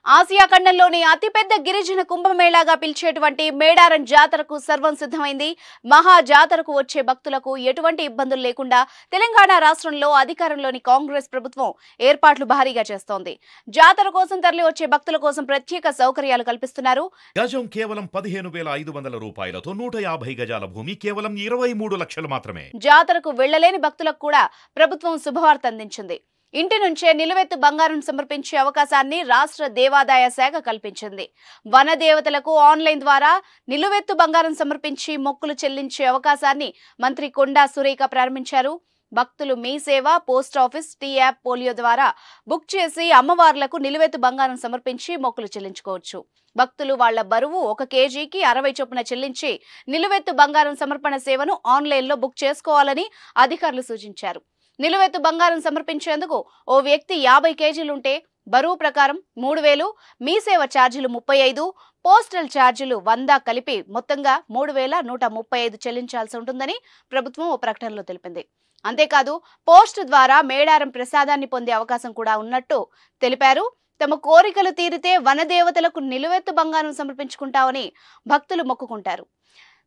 Asia ఖండంలోని అతిపెద్ద గిరిజన కుంభమేళాగా పిలిచేటువంటి మేడారం జాతరకు సర్వం సిద్ధమైంది. మహా జాతరకు వచ్చే భక్తులకు ఎటువంటి ఇబ్బందులు లేకుండా తెలంగాణ రాష్ట్రంలో అధికారంలోని కాంగ్రెస్ ప్రభుత్వం ఏర్పాట్లు భారీగా చేస్తోంది. జాతర కోసం తరలి వచ్చే భక్తుల కోసం ప్రత్యేక సౌకర్యాలు కల్పిస్తున్నారు. గజం కేవలం 15,500 రూపాయలతో 150 గజాల భూమి కేవలం 23 లక్షలు మాత్రమే. జాతరకు వెళ్లలేని భక్తులకు కూడా ప్రభుత్వం శుభవార్త అందించింది. ఇంటి నుంచే నిలువెత్తు బంగారం సమర్పించే అవకాశాన్ని రాష్ట్ర దేవాదాయ శాఖ కల్పించింది. వనదేవతలకు ఆన్లైన్ ద్వారా నిలువెత్తు బంగారం సమర్పించి మొక్కులు చెల్లించే అవకాశాన్ని మంత్రి కొండా సురేఖ ప్రారంభించారు. భక్తులు Mee Seva, post office, T app, పోలియో ద్వారా బుక్ చేసి అమ్మవార్లకు నిలువెత్తు బంగారం సమర్పించి మొక్కులు చెల్లించుకోవచ్చు. భక్తులు వాళ్ల బరువు 1 కేజీకి 60 చొప్పున చెల్లించి నిలువెత్తు బంగారం సమర్పణ సేవను ఆన్లైన్లో బుక్ చేసుకోవాలని అధికారులు సూచించారు. నిలువెత్తు బంగారం సమర్పించేందుకు ఓ వ్యక్తి 50 కేజీలుంటే బరువు ప్రకారం 3,000, మీ సేవ ఛార్జీలు 35, పోస్టల్ ఛార్జీలు 100 కలిపి మొత్తంగా 3,135 చెల్లించాల్సి ఉంటుందని ప్రభుత్వం ఓ ప్రకటనలో తెలిపింది. అంతేకాదు పోస్ట్ ద్వారా మేడారం ప్రసాదాన్ని పొందే అవకాశం కూడా ఉన్నట్టు తెలిపారు. తమ కోరికలు తీరితే వనదేవతలకు నిలువెత్తు బంగారం సమర్పించుకుంటామని భక్తులు మొక్కుకుంటారు.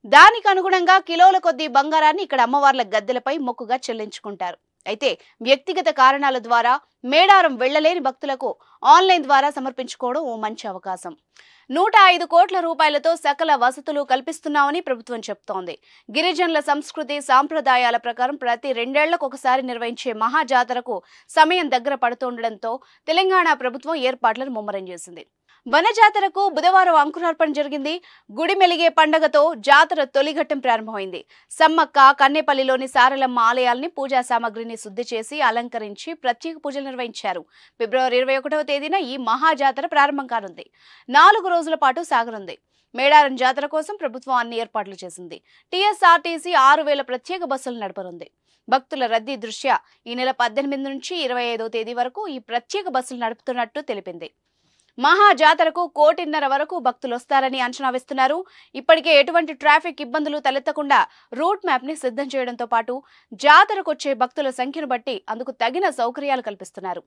దానికి అనుగుణంగా కిలోల కొద్దీ బంగారాన్ని ఇక్కడ అమ్మవార్ల గద్దెలపై మొక్కుగా చెల్లించుకుంటారు. అయితే వ్యక్తిగత కారణాల ద్వారా మేడారం వెళ్లలేని భక్తులకు ఆన్లైన్ ద్వారా సమర్పించుకోవడం ఓ మంచి అవకాశం. 105 కోట్ల రూపాయలతో సకల వసతులు కల్పిస్తున్నామని ప్రభుత్వం చెప్తోంది. గిరిజనుల సంస్కృతి సాంప్రదాయాల ప్రకారం ప్రతి 2 ఏళ్లకు ఒకసారి నిర్వహించే మహాజాతరకు సమయం దగ్గర పడుతుండటంతో తెలంగాణ ప్రభుత్వం ఏర్పాట్లను ముమ్మరం చేసింది. వన జాతరకు బుధవారం అంకురార్పణ జరిగింది. గుడి మెలిగే పండగతో జాతర తొలిఘట్టం ప్రారంభమైంది. సమ్మక్క, కన్నేపల్లిలోని సారలమ్మ ఆలయాల్ని పూజా సామగ్రిని శుద్ధి చేసి అలంకరించి ప్రత్యేక పూజలు నిర్వహించారు. ఫిబ్రవరి 21వ తేదీన ఈ మహాజాతర ప్రారంభం కానుంది. 4 రోజుల పాటు సాగనుంది. మేడారం జాతర కోసం ప్రభుత్వం అన్ని ఏర్పాట్లు చేసింది. టీఎస్ఆర్టీసీ 6,000 ప్రత్యేక బస్సులు నడపనుంది. భక్తుల రద్దీ దృష్ట్యా ఈ నెల 18 నుంచి 25వ తేదీ వరకు ఈ ప్రత్యేక బస్సులు నడుపుతున్నట్టు తెలిపింది. మహా జాతరకు 1.5 కోటి వరకు భక్తులు వస్తారని అంచనా వేస్తున్నారు. ఇప్పటికే ఎటువంటి ట్రాఫిక్ ఇబ్బందులు తలెత్తకుండా రూట్ మ్యాప్ ని సిద్ధం చేయడంతో పాటు జాతరకు వచ్చే భక్తుల సంఖ్యను బట్టి అందుకు తగిన సౌకర్యాలు కల్పిస్తున్నారు.